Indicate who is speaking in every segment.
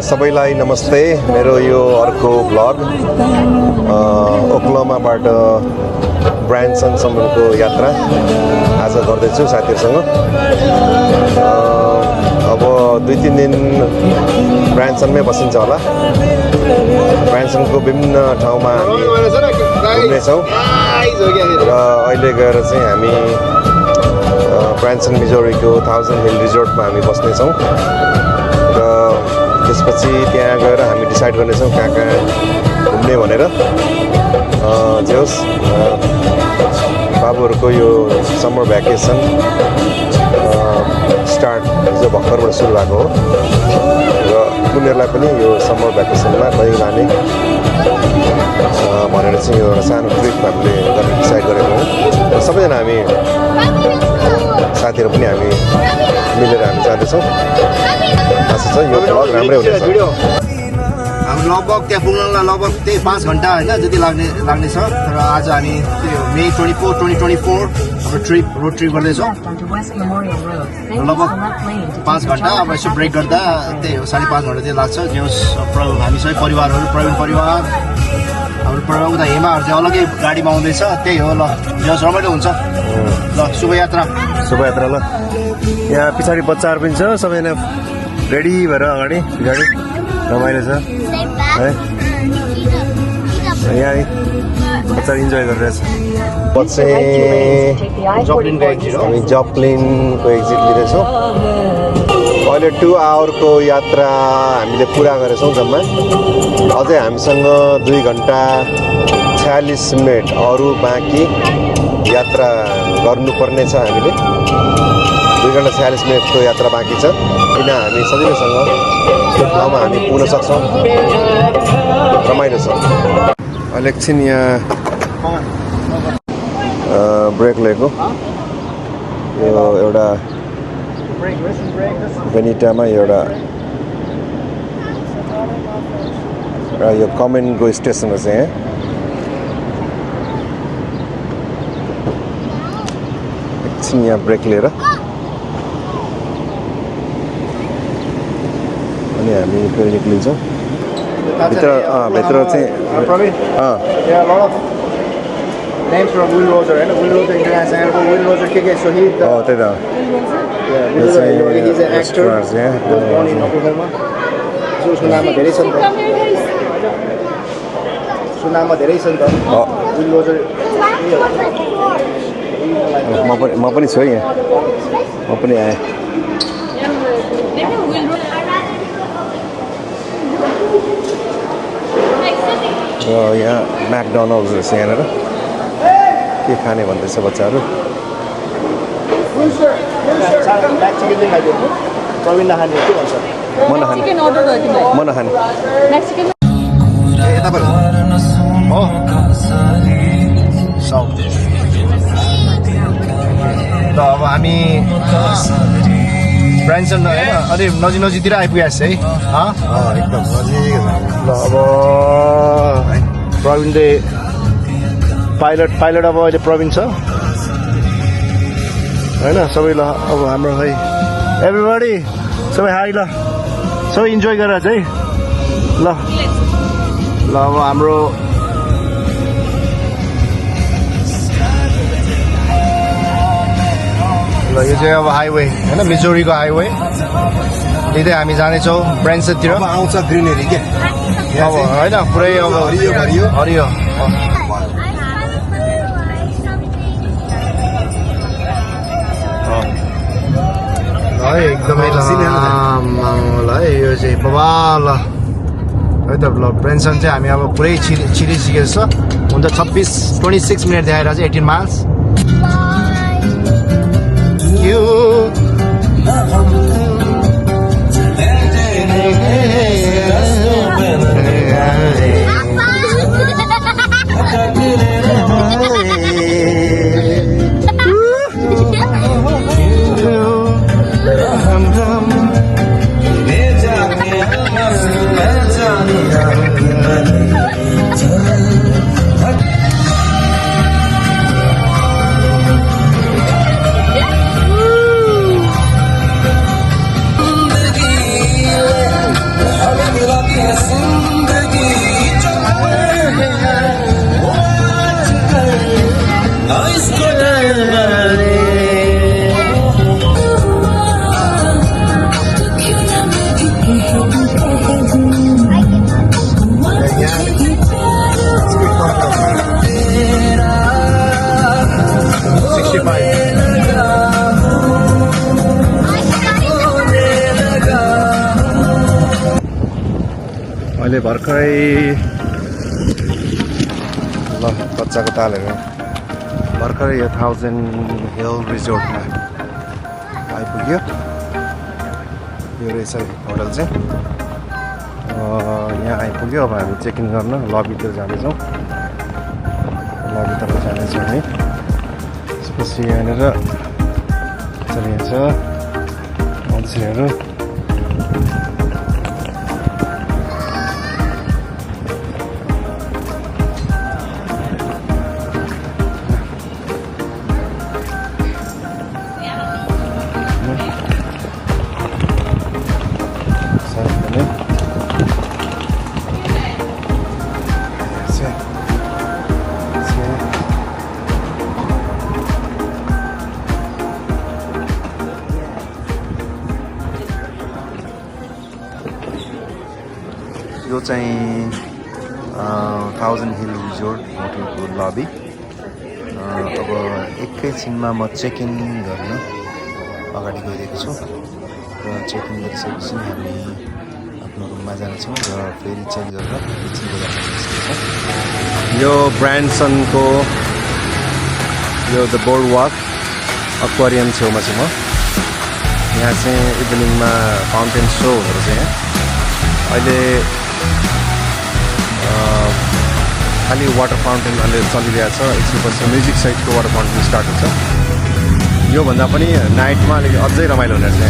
Speaker 1: सबैलाई नमस्ते। मेरो यो अर्को ब्लग ओक्लाहोमाबाट ब्रान्सनसम्मको यात्रा आज गर्दैछु साथीहरूसँग। अब 2-3 दिन ब्रान्सनमै बसिन्छ होला। ब्रान्सनको विभिन्न ठाउँमा हामी घुम्नेछौँ र अहिले गएर चाहिँ हामी ब्रान्सन मिजोरीको 1000 हिल रिजोर्टमा हामी बस्नेछौँ र त्यसपछि त्यहाँ गएर हामी डिसाइड गर्नेछौँ कहाँ घुम्ने भनेर। जे होस् बाबुहरूको यो समर भ्याकेसन स्टार्ट हिजो भर्खरबाट सुरु भएको हो र उनीहरूलाई पनि यो समर भ्याकेसनमा कहीँ लाने भनेर चाहिँ यो एउटा सानो ट्रिप हामीले गर्ने डिसाइड गरेको हौँ र सबैजना हामी साथीहरू पनि हामी मिलेर हामी जाँदैछौँ। आशा छ यो ब्लग राम्रै हुनेछ।
Speaker 2: हामी लगभग त्यहाँ पुग्नलाई लगभग त्यही 5 घन्टा होइन जति लाग्नेछ। तर आज हामी मे 24, 2024 रोड ट्रिप गर्दैछौँ। लगभग 5 घन्टा। अब यसो ब्रेक गर्दा त्यही हो 5.5 घन्टा चाहिँ लाग्छ। जे होस् हामी सबै परिवारहरू प्रवीण परिवार हाम्रो परिवार उता हेमाहरू चाहिँ अलग्गै गाडीमा आउँदैछ। त्यही हो। ल जे होस् रमाइलो हुन्छ। ल शुभयात्रा।
Speaker 1: शुभयात्रा। ल यहाँ पछाडि बच्चाहरू पनि छ, सबैजना रेडी भएर अगाडि पछाडि रमाइलो छ है। यहाँ बच्चाहरू इन्जोय गरिरहेछ। हामी जप्लिनको एक्जिट लिँदैछौँ। अहिले 2 आवरको यात्रा हामीले पुरा गरेछौँ जम्मा। अझै हामीसँग 2 घन्टा 46 मिनट अरू बाँकी यात्रा गर्नुपर्ने छ। हामीले 2 घन्टा 46 मिनटको यात्रा बाँकी छ। किन हामी सजिलैसँग त्यो ठाउँमा हामी पुग्न सक्छौँ। रमाइलो छ। अहिले एकछिन यहाँ ब्रेक लिएको यो एउटा बेनिटामा एउटा यो कमेनको स्टेसन हो चाहिँ एकछिन यहाँ ब्रेक लिएर अनि हामी फेरि निक्लिन्छौँ भित्र चाहिँ।
Speaker 2: Names from Will Roger, right? Will Roger International Airport. Will Roger KK. So he's the.
Speaker 1: Oh, that's
Speaker 2: yeah. He's an actor.
Speaker 1: Yeah.
Speaker 2: Was born in Oklahoma. So उसको नाम धेरै छ नि त। उसको नाम धेरै छ नि त। Will Roger.
Speaker 1: म पनि छु यहाँ। म पनि आएँ। यहाँ म्याकडोनल्ड्स रहेछ यहाँनिर। के खाने भन्दैछ बच्चाहरू। म नखाने।
Speaker 2: ल अब हामी ब्रान्सन होइन अलि नजिकतिर आइपुगेको छ है।
Speaker 1: एकदम नजिक।
Speaker 2: ल अब प्रवीणले पाइलट अब अहिले प्रवीण छ होइन। सबै ल अब हाम्रो है एभ्रिबडी सबै हाई। ल सबै इन्जोय गरेर चाहिँ ल अब हाम्रो ल यो चाहिँ अब हाइवे होइन मिजोरीको हाइवे लिँदै हामी जानेछौँ ब्रान्सनतिर।
Speaker 1: आउँछ ग्रिनरी के
Speaker 2: अब होइन पुरै अब हरियो है एकदमै ल है यो चाहिँ बबाल है त। ल ब्रान्सन चाहिँ हामी अब पुरै छिरिसकेको छ। हुन त 26 मिनट देखाएर चाहिँ 18 माइल्स।
Speaker 1: हामीले भर्खरै ल कच्चाको तालहरू भर्खरै यो 1000 हिल रिजोर्टमा आइपुग्यो। यो रहेछ होटल चाहिँ यहाँ आइपुग्यो। अब हामी चेक इन गर्न लबीतिर जाँदैछौँ। लबीतिर जाँदैछौँ हामी। त्यसपछि यहाँनिर चलिन्छ मान्छेहरू यो चाहिँ 1000 हिल रिजोर्ट होटलको लबी। अब एकैछिनमा म चेक इन गर्न अगाडि गइरहेको छु र चेक इन गरिसकेपछि हामी आफ्नो रुममा जानेछौँ र फेरि चेन्ज गरेर एकछिन निस्किन्छौँ। यो ब्रान्सनको यो द बोर्ड वाक एक्वारियम छेउमा छु म। यहाँ चाहिँ इभिनिङमा फाउन्टेन सो हुँदो रहेछ। यहाँ अहिले खालि वाटर फाउन्टेन अहिले चलिरहेको छ। एकछिनपछि म्युजिक सहितको वाटर फाउन्टेन स्टार्ट हुन्छ। योभन्दा पनि नाइटमा अलिक अझै रमाइलो हुने रहेछ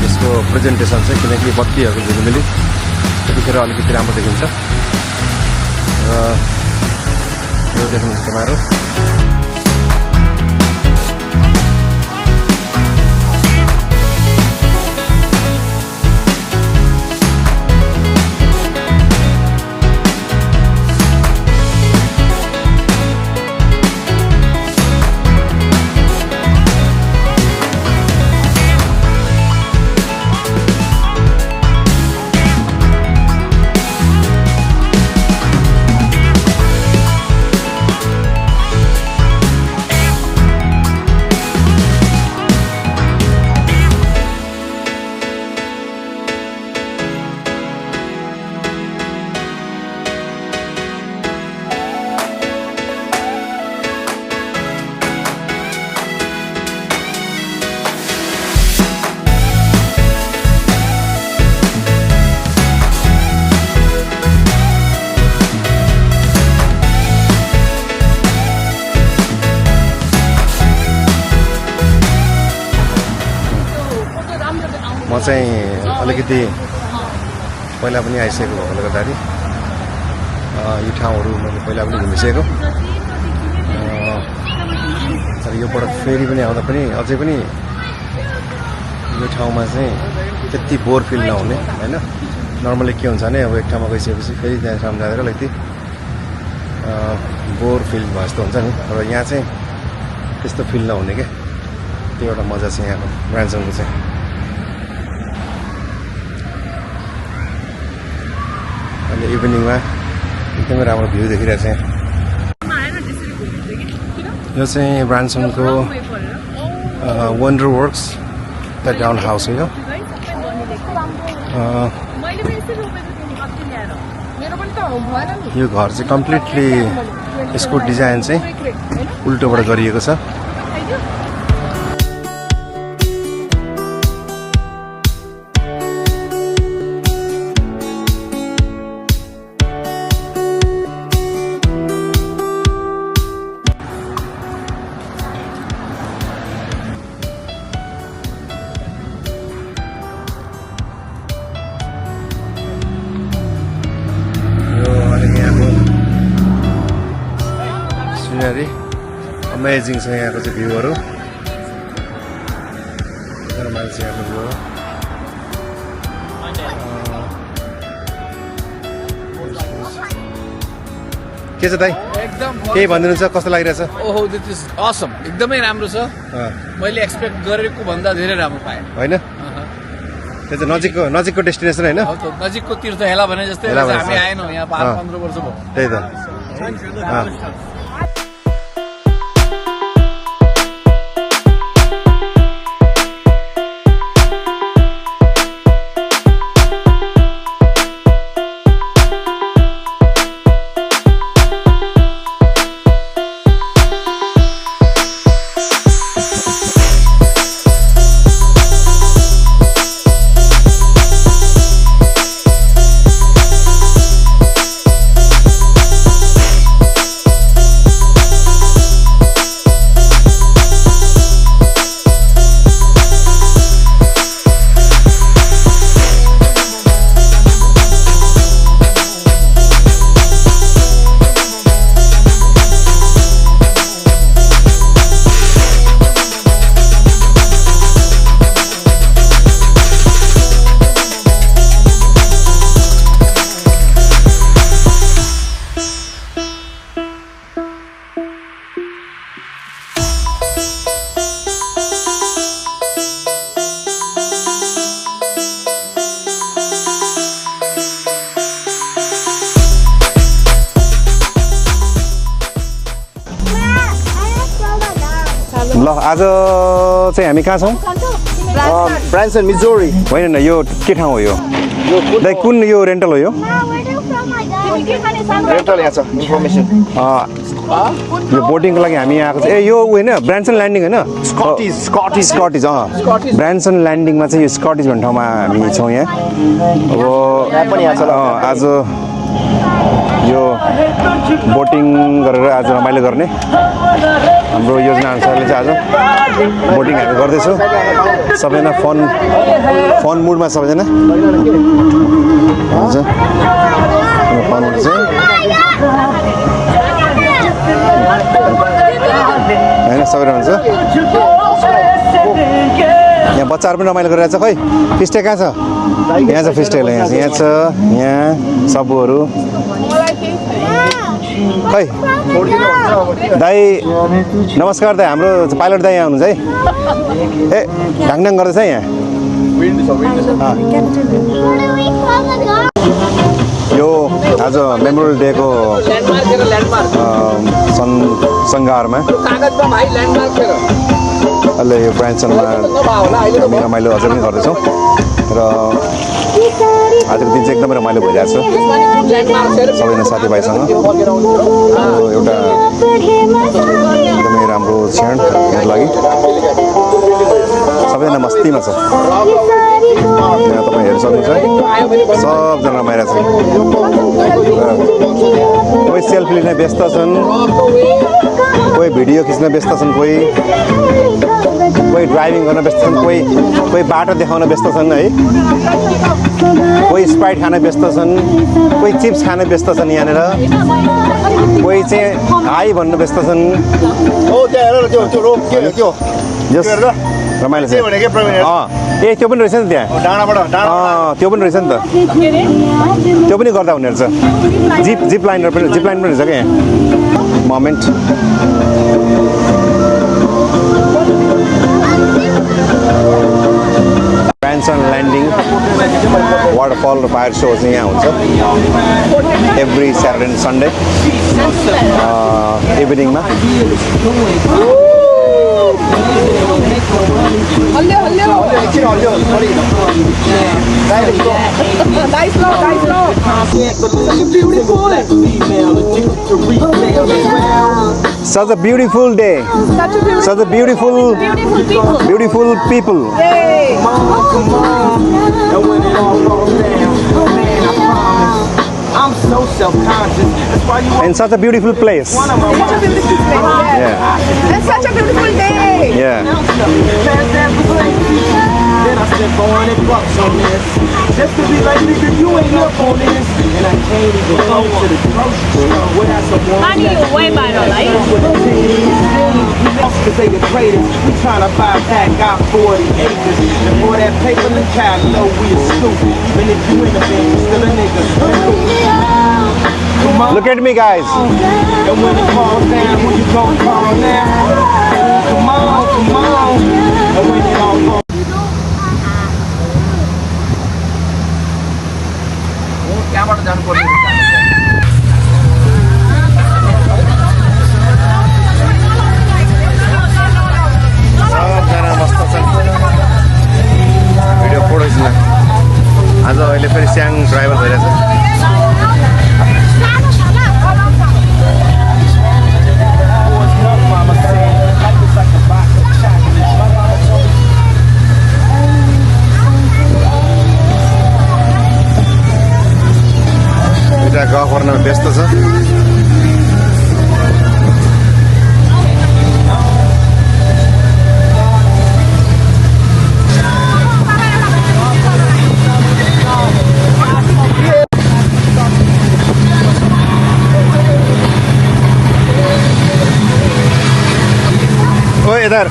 Speaker 1: यसको प्रेजेन्टेसन चाहिँ, किनकि बत्तीहरूको झिलिमिली त्यतिखेर अलिकति राम्रो देखिन्छ। र यो देख्नुहुन्छ तपाईँहरू म चाहिँ अलिकति पहिला पनि आइसकेको भएकोले गर्दाखेरि यो ठाउँहरू मैले पहिला पनि घुमिसकेको। तर योबाट फेरि पनि आउँदा पनि अझै पनि यो ठाउँमा चाहिँ त्यति बोर फिल नहुने होइन। नर्मली के हुन्छ भने अब एक ठाउँमा गइसकेपछि फेरि त्यहाँ ठाउँमा जाँदा अलिकति बोर फिल भयो जस्तो हुन्छ नि। र यहाँ चाहिँ त्यस्तो फिल नहुने क्या, त्यो एउटा मजा छ यहाँको ब्रान्सनको चाहिँ। अहिले इभिनिङमा एकदमै राम्रो भ्यू देखिरहेको छ। यो चाहिँ ब्रान्सनको wonder works the down house हो। यो घर चाहिँ कम्प्लिटली यसको डिजाइन चाहिँ उल्टोबाट गरिएको छ। अमेजिङ छ यहाँको चाहिँ भ्यूहरू। मान्छे यहाँको भ्यू हो। के छ दाइ, केही भनिदिनु छ, कस्तो लागिरहेछ?
Speaker 3: ओहो, दिस इज असम, एकदमै राम्रो छ। मैले एक्सपेक्ट गरेको भन्दा धेरै राम्रो पाएँ
Speaker 1: होइन। त्यो चाहिँ नजिकको डेस्टिनेसन होइन,
Speaker 3: नजिकको तीर्थ हेला भने जस्तै। हामी आएनौँ यहाँ 15 वर्ष भयो।
Speaker 1: त्यही त।
Speaker 4: आज चाहिँ हामी कहाँ छौँ?
Speaker 2: ब्रान्सन मिजोरी
Speaker 4: होइन न, यो के ठाउँ हो यो? दाइ कुन यो रेन्टल हो यो?
Speaker 2: रेन्टल यहाँ छ इन्फर्मेसन
Speaker 4: यो बोटिङको लागि हामी आएको छ। ए यो होइन ब्रान्सन ल्यान्डिङ होइन? स्कटिज ब्रान्सन ल्यान्डिङमा चाहिँ यो स्कटिज भन्ने ठाउँमा हामी छौँ यहाँ। अब
Speaker 2: पनि यहाँ छ
Speaker 4: आज यो बोटिङ गरेर आज रमाइलो गर्ने हाम्रो योजना अनुसारले चाहिँ आज बोटिङ हामी गर्दैछौँ। सबैजना फन मुडमा सबैजना हुन्छ। फन मुड चाहिँ होइन सबैजना हुन्छ। यहाँ बच्चाहरू पनि रमाइलो गरिरहेको छ। खै फिस्टे कहाँ छ? यहाँ छ फिस्टेल, यहाँ छ यहाँ सबुहरू। खै दाई नमस्कार दाई, हाम्रो पाइलट दाई यहाँ हुनुहुन्छ है। ए ढाङढाङ गर्दैछ है यहाँ। यो आज मेमोरियल डेको सङ्घारमा अहिले यो ब्रान्सनमा हामी रमाइलो अझै पनि गर्दैछौँ र आजको दिन चाहिँ एकदमै रमाइलो भइरहेको छ सबैजना साथीभाइसँग। एउटा एकदमै राम्रो क्षण मेरो लागि। सबैजना मस्तीमा छ। यहाँ तपाईँ हेर्न सक्नुहुन्छ सबजना रमाइरहेको छ। कोही सेल्फी लिन व्यस्त छन्, कोही भिडियो खिच्न व्यस्त छन्, कोही ड्राइभिङ गर्न व्यस्त छन्, कोही बाटो देखाउन व्यस्त छन् है, कोही स्प्राइट खान व्यस्त छन्, कोही चिप्स खान व्यस्त छन् यहाँनिर, कोही चाहिँ हाई भन्न व्यस्त छन्। रमाइलो छ। ए त्यो पनि रहेछ नि त्यहाँ, त्यो पनि रहेछ नि त, त्यो पनि गर्दा हुने रहेछ। जिप लाइन पनि रहेछ क्या यहाँ। मोमेन्ट ब्रान्सन ल्यान्डिङ वाटरफल र फायर सो चाहिँ यहाँ हुन्छ एभ्री स्याटरडे एन्ड सन्डे इभिनिङमा। Such a beautiful day. Such a beautiful people. I'm so self-conscious. That's why you And such a beautiful place.
Speaker 5: Such a beautiful place.
Speaker 4: Yeah.
Speaker 5: And such a beautiful day.
Speaker 4: Yeah.
Speaker 6: Then I spent $400 on this. Just to be like, nigga, you ain't up on this. And I can't even go to the grocery store without someone.
Speaker 5: How do you weigh by the light?
Speaker 6: Cause they the greatest. We tryna buy back our 40 acres. And for that paper, the child know we a stupid. Even if you in the band, you still a nigga. Come on.
Speaker 4: Look at me, guys.
Speaker 6: And when it calms down, who you gon' call now? Come on. And when it all goes.
Speaker 3: त्यहाँबाट जानुपर्ने
Speaker 4: सबजना मस्त छन् video photo खिच्न। आज अहिले फेरि स्याङ driver भइरहेछ। गफ गर्नमा व्यस्त छ। ओए इधर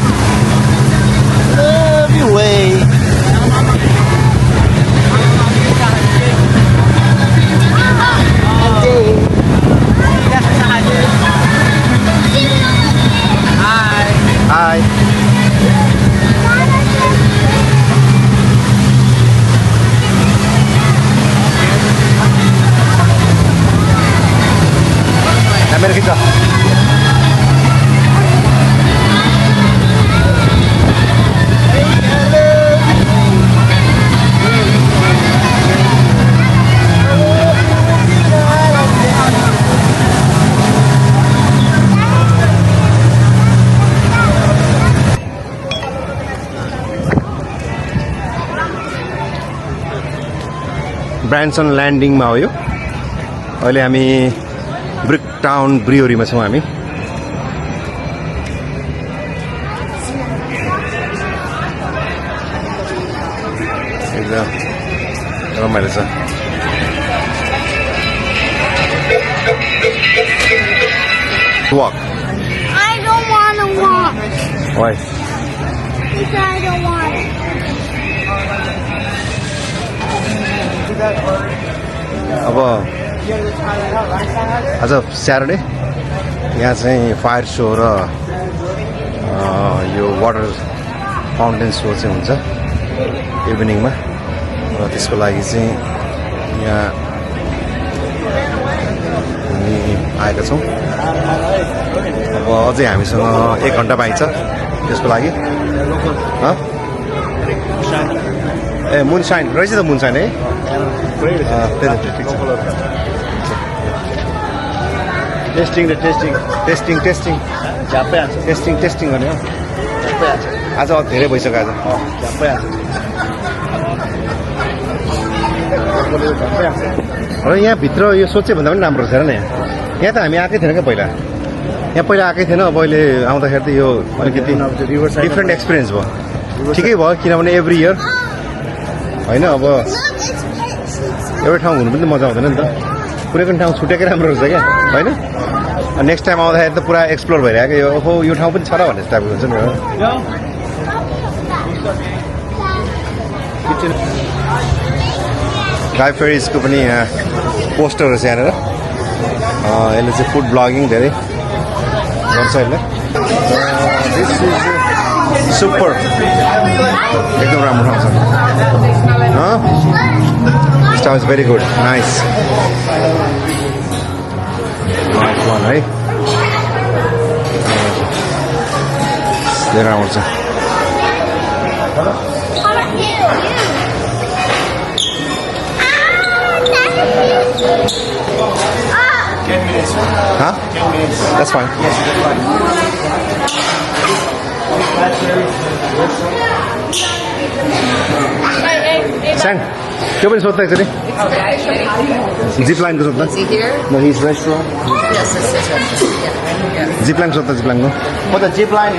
Speaker 4: Hi. Kamera kita.
Speaker 1: ब्रान्सन ल्यान्डिङमा हो यो अहिले हामी ब्रिक टाउन ब्रियोरीमा छौँ हामी एकदम रमाइलो छ walk
Speaker 7: I don't want to walk.
Speaker 1: why
Speaker 7: Because I don't want it.
Speaker 1: अब आज स्याटरडे यहाँ चाहिँ फायर सो र यो वाटर फाउन्टेन सो चाहिँ हुन्छ इभिनिङमा र त्यसको लागि चाहिँ यहाँ हामी आएका छौँ अब अझै हामीसँग 1 घन्टा बाँकी छ त्यसको लागि ए मुनसाइन रहेछ त मुनसाइन है टेस्टिङ गर्ने हो आज धेरै भइसक्यो आज र यहाँभित्र यो सोचे भन्दा पनि राम्रो छ र नि यहाँ त हामी आएकै थिएन क्या पहिला यहाँ पहिला आएकै थिएन अब अहिले आउँदाखेरि त यो अलिकति डिफ्रेन्ट एक्सपिरियन्स भयो ठिकै भयो किनभने एभ्री इयर होइन अब एउटै ठाउँ हुनु पनि मजा आउँदैन नि त कुनै पनि ठाउँ छुटेकै राम्रो रहेछ क्या होइन नेक्स्ट टाइम आउँदाखेरि त पुरा एक्सप्लोर भइरहेको यो ओहो यो ठाउँ पनि छ र भन्ने टाइपको हुन्छ नि गाई फेरिजको पनि यहाँ पोस्टर रहेछ यहाँनिर यसले चाहिँ फुड ब्लगिङ धेरै गर्छ यसले दिस इज सुपर एकदम राम्रो ठाउँ छ is very good nice one है धेरै राम्रो छ Huh? That's fine. Sang, त्यो पनि सोध्दा एकचोटि जिप लाइनको सोध्दा No, his restaurant. Zip line सोध्दा जिप लाइनको
Speaker 2: For the zip line,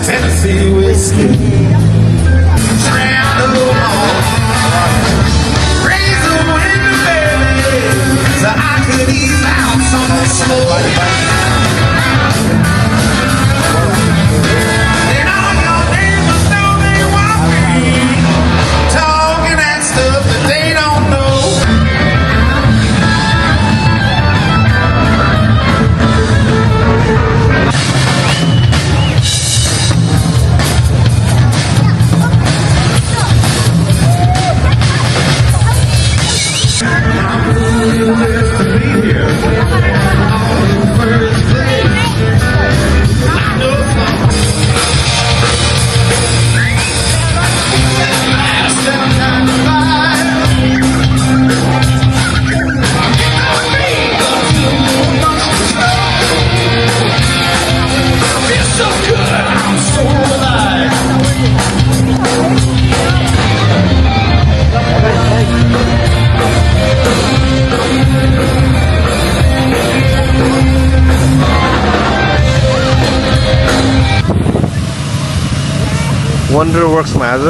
Speaker 6: Tennessee whiskey. Raise the wind, baby, so I could ease out some of the smoke. And all your neighbors know they want me, talking that stuff that they don't know.
Speaker 1: Wonder वर्क्समा आज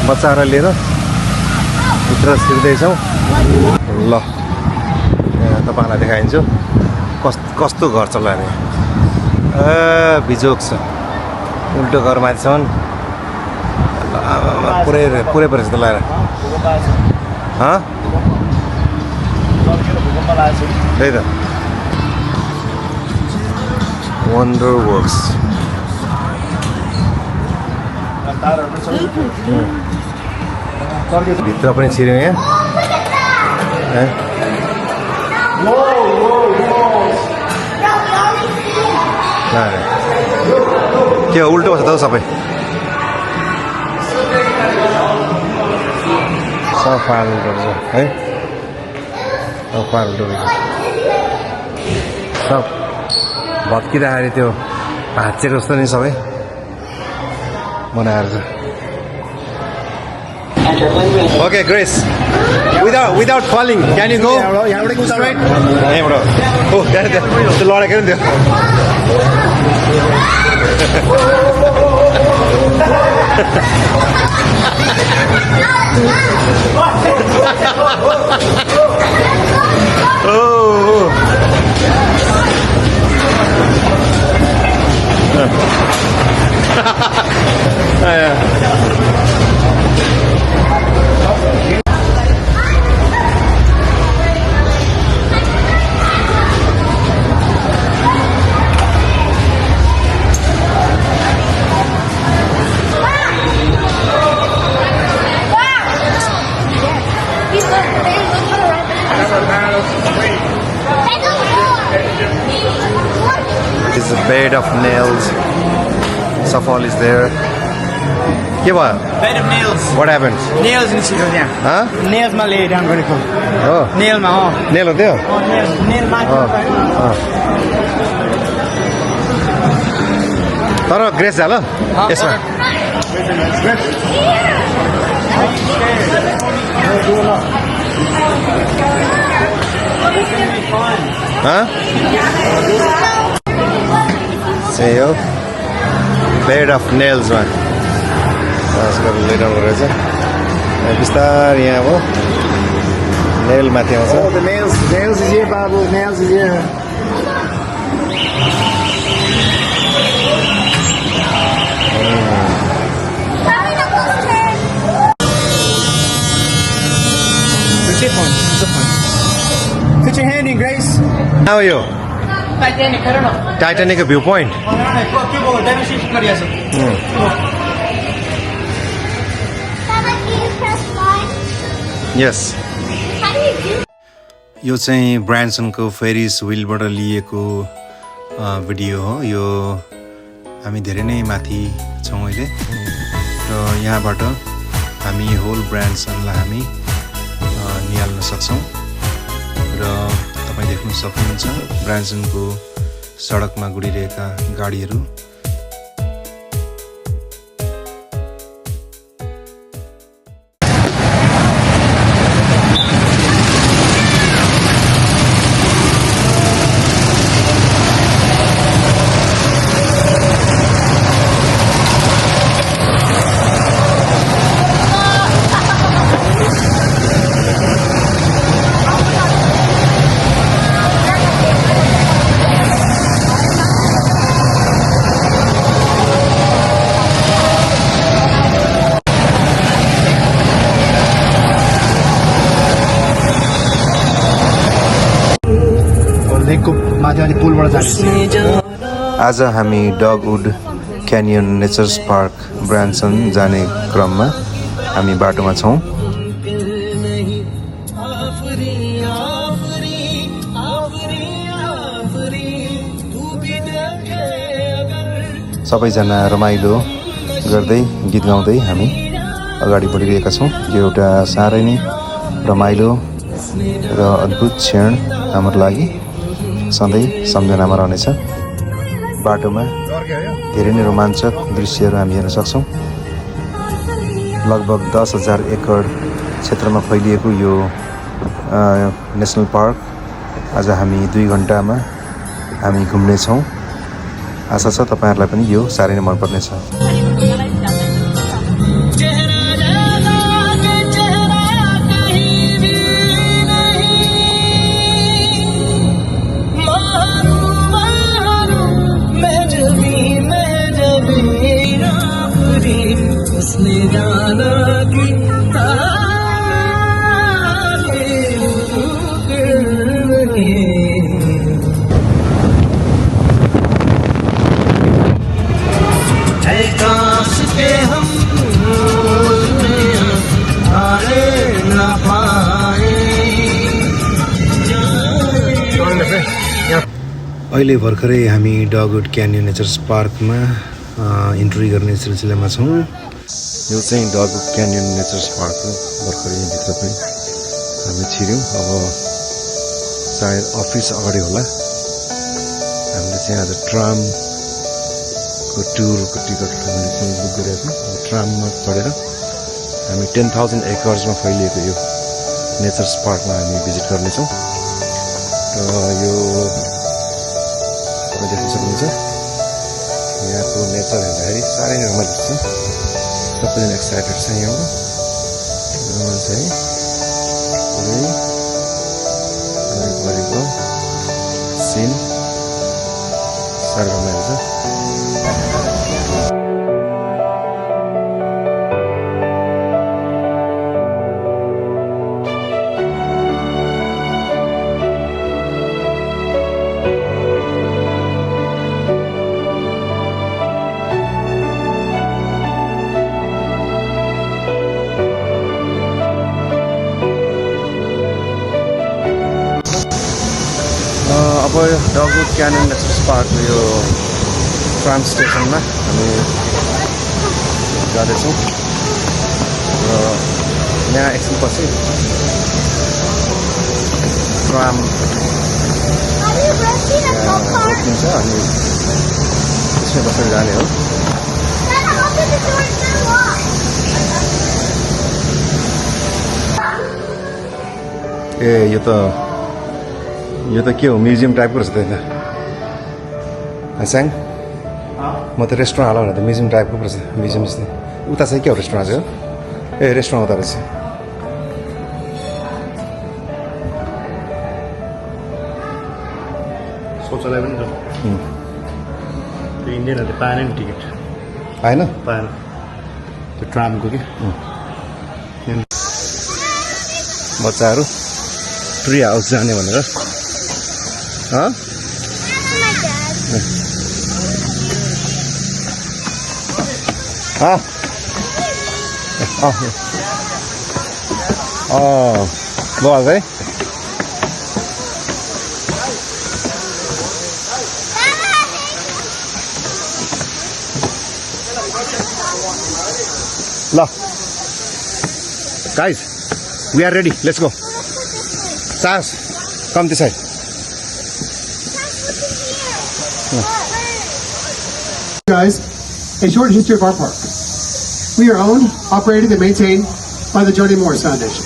Speaker 1: बच्चाहरूलाई लिएर भित्र छिर्दैछौँ ल यहाँ तपाईँलाई देखाइन्छु कस्तो घर चलाने बिजोक छ उल्टो घर माथिसम्म
Speaker 4: पुरै पुरै परेछ त लाएर त्यही त वन्डर वर्क्स भित्र पनि छिर्यो यहाँ के उल्टो छ त सबै सफा उल्टो छ है सफा उल्टो सब भत्किँदाखेरि त्यो भाँचेको जस्तो नि सबै बनाएर छ Okay, Grace. Without falling, can you go straight? Hey, bro. Oh, there. The Lord again there. Oh. Yeah. It's a bed of nails. Safal is there. के भयो?
Speaker 2: Bed of nails.
Speaker 4: What happened?
Speaker 2: Nails निस्कियो त्यहाँ.
Speaker 4: Huh?
Speaker 2: Nails मा lay down गरेको.
Speaker 4: Oh.
Speaker 2: Nail मा हो.
Speaker 4: Nail हो त्यो?
Speaker 2: Nail मा.
Speaker 4: तर ग्रेस झाल यसमा त्यही हो बेड अफ नेल्समा लेडाउनु रहेछ बिस्तारै यहाँ अब नेल माथि आउँछ
Speaker 2: Nails is here, Babu. Nails is here. Put your hand in, Grace.
Speaker 4: How are you?
Speaker 2: Titanic, I don't know.
Speaker 4: Titanic viewpoint.
Speaker 7: Demonstration
Speaker 4: Hmm.
Speaker 7: Baba, can you press mine?
Speaker 4: Yes.
Speaker 7: How do you do?
Speaker 4: यो चाहिँ ब्रान्सनको Ferris व्हिलबाट लिएको video हो यो हामी धेरै नै माथि छौँ अहिले र यहाँबाट हामी होल ब्रान्सनलाई हामी निहाल्न सक्छौँ र तपाईँ देख्न सक्नुहुन्छ ब्रान्सनको सडकमा गुडिरहेका गाडीहरू
Speaker 2: लेकको माथि पुलबाट जान्छ.
Speaker 4: आज हामी डगवुड क्यानियन नेचर्स पार्क ब्रान्सन जाने क्रममा हामी बाटोमा छौँ सबैजना रमाइलो गर्दै गीत गाउँदै हामी अगाडि बढिरहेका छौँ यो एउटा साह्रै नै रमाइलो र अद्भुत क्षण हाम्रो लागि सधैँ सम्झनामा रहनेछ बाटोमा धेरै नै रोमाञ्चक दृश्यहरू हामी हेर्न सक्छौँ लगभग 10,000 एकड क्षेत्रमा फैलिएको यो नेसनल पार्क आज हामी 2 घन्टामा हामी घुम्नेछौँ आशा छ तपाईँहरूलाई पनि यो साह्रै नै मनपर्नेछ
Speaker 8: उसने अहिले भर्खरै हामी डगवुड क्यानियन नेचर्स पार्कमा इन्ट्री गर्ने सिलसिलामा छौँ।
Speaker 4: यो चाहिँ डगवुड क्यानियन नेचर्स पार्क हो। भर्खरै भित्र पनि हामी छिर्यौँ। अब सायद अफिस अगाडि होला। हामीले चाहिँ आज ट्रामको टुरको टिकट हामीले चाहिँ बुक गरेका छौँ। अब ट्राममा चढेर हामी 10,000 एकर्समा फैलिएको यो नेचर्स पार्कमा हामी भिजिट गर्नेछौँ। र यो तपाईँ देख्न सक्नुहुन्छ यहाँको नेचर हेर्दाखेरि साह्रै नै रमाइलो छ। सबैजना एक्साइटेड छ यहाँबाट। रमाइलो छ है। पुरै वरिपरिको सिन साह्रै रमाइलो छ। अब डगवुड क्यानियन नेचर्स पार्कको यो ट्राम स्टेसनमा हामी जाँदैछौँ र यहाँ एकछिनपछि ट्राम रोकिन्छ अनि त्यसमै बसेर जाने हो। ए यो त के हो, म्युजियम टाइपको रहेछ त होइन स्याङ? म त रेस्टुरेन्ट होला भनेर त म्युजियम टाइपको रहेछ। म्युजियम जस्तै उता चाहिँ के हो रेस्टुरेन्ट चाहिँ हो? ए रेस्टुरेन्ट उता रहेछ।
Speaker 9: शौचालय पनि छ। त्यो इन्डियनहरूले पाएन नि टिकट।
Speaker 4: आएन
Speaker 9: पाएन त्यो ट्रामको कि।
Speaker 4: बच्चाहरू ट्री हाउस जाने भनेर बस है। ल guys, we are ready. Let's go. Charles, come this side.
Speaker 10: Guys, a short history of our park. We are owned, operated, and maintained by the Jody Morris Foundation.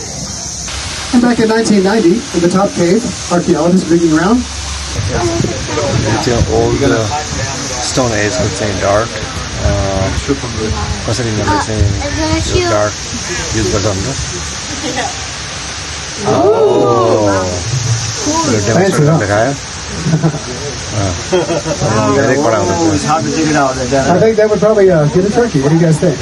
Speaker 10: And back in 1990, in the top cave, archaeologists digging around.
Speaker 4: It's an old Stone Age चाहिँ dart कसरी यिनीहरूले चाहिँ यो dart use गर्छ भनेर demonstration देखायो। धेरै कडा हुँदैछ।
Speaker 10: I think that would probably get a turkey. What do you guys think?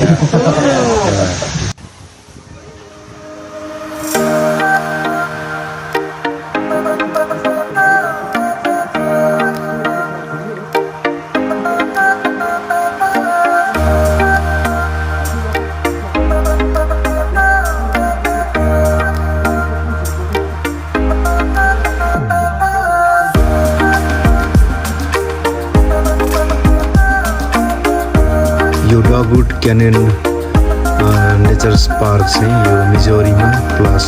Speaker 8: यो डगवुड क्यानियन नेचर्स पार्क चाहिँ यो मिजोरीमा प्लस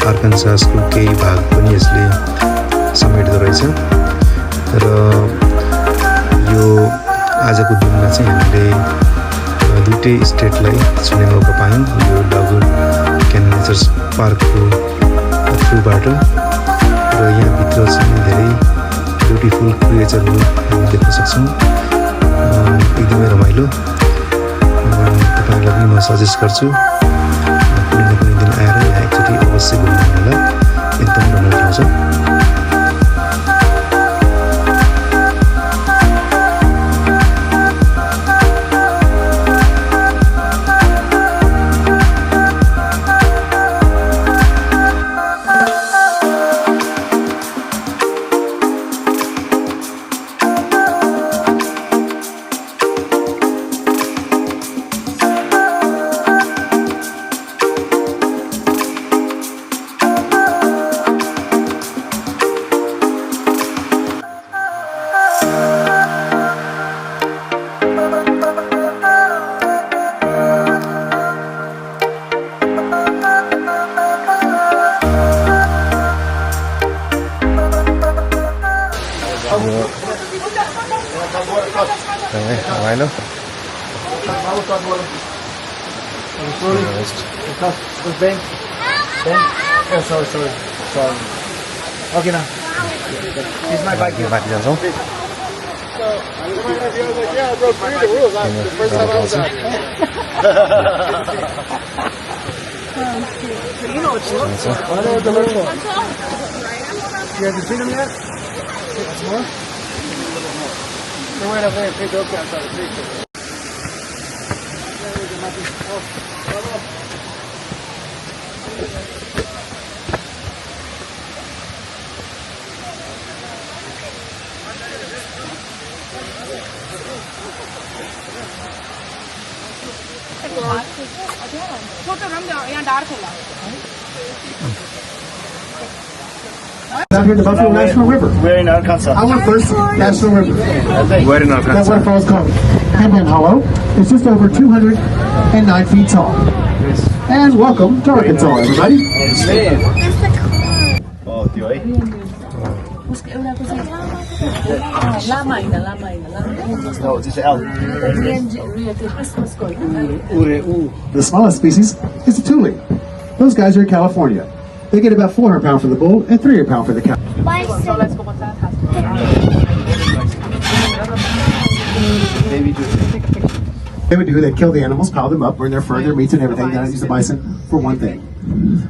Speaker 8: आर्कान्सासको केही भाग पनि यसले समेट्दो रहेछ। र यो आजको दिनमा चाहिँ हामीले दुईटै स्टेटलाई छुने मौका पायौँ यो डगवुड क्यानियन नेचर्स पार्कको थ्रुबाट। र यहाँभित्र चाहिँ धेरै ब्युटिफुल क्रिएचरहरू हामी देख्न सक्छौँ। एकदमै रमाइलो। तपाईँहरूलाई पनि म सजेस्ट गर्छु कुनै न कुनै दिन आएर यहाँ एकचोटि अवश्य घुम्नु होला। एकदम रमाइलो ठाउँ छ।
Speaker 4: एकदमै रमाइलो माथि जान्छौँ
Speaker 10: Down here in the Buffalo National River.
Speaker 2: We're in Arkansas.
Speaker 10: Our first national river.
Speaker 4: Where in
Speaker 10: That
Speaker 4: Arkansas?
Speaker 10: waterfall is called Hamden Hollow. It's just over 209 feet tall. And welcome to Arkansas, everybody.
Speaker 2: Oh, त्यो है No, this is elk.
Speaker 10: The smallest species is the tule. Those guys are in California. They get about 400 pounds for the bull and 300 pounds for the cow. They would do, they'd kill the animals, pile them up, burn their fur, their meats and everything, then I'd use the bison for one thing.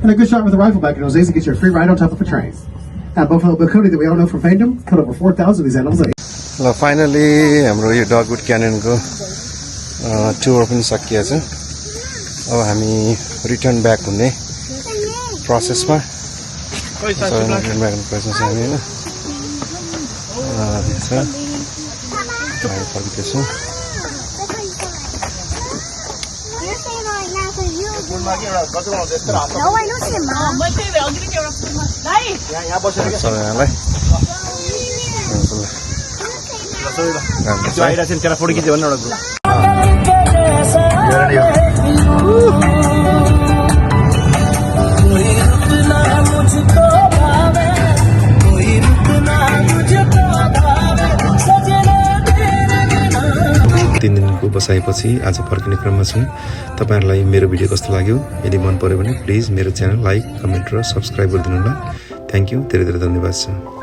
Speaker 10: And a good shot with a rifle back in those days to get you a free ride on top of a train. Now, Buffalo Bill Cody that we all know from fandom killed over 4,000 of these animals.
Speaker 4: ल finally हाम्रो यो डगवुड क्यानियनको tour पनि सकिएछ अब हामी return back हुने प्रोसेसमा return back हुने प्रोसेसमा हामी होइन फर्किँदैछौँ सबैजनालाई
Speaker 2: त्यो आइरहेको छ त्यहाँ फोटो खिच्यो भने एउटा
Speaker 8: तीन दिनको बसाएपछि आज फर्किने क्रममा छौँ। तपाईँहरूलाई मेरो भिडियो कस्तो लाग्यो? यदि मन पर्यो भने प्लिज मेरो च्यानल लाइक, कमेन्ट र सब्सक्राइब गरिदिनु होला। थ्याङ्क यू, धेरै धेरै धन्यवाद छ।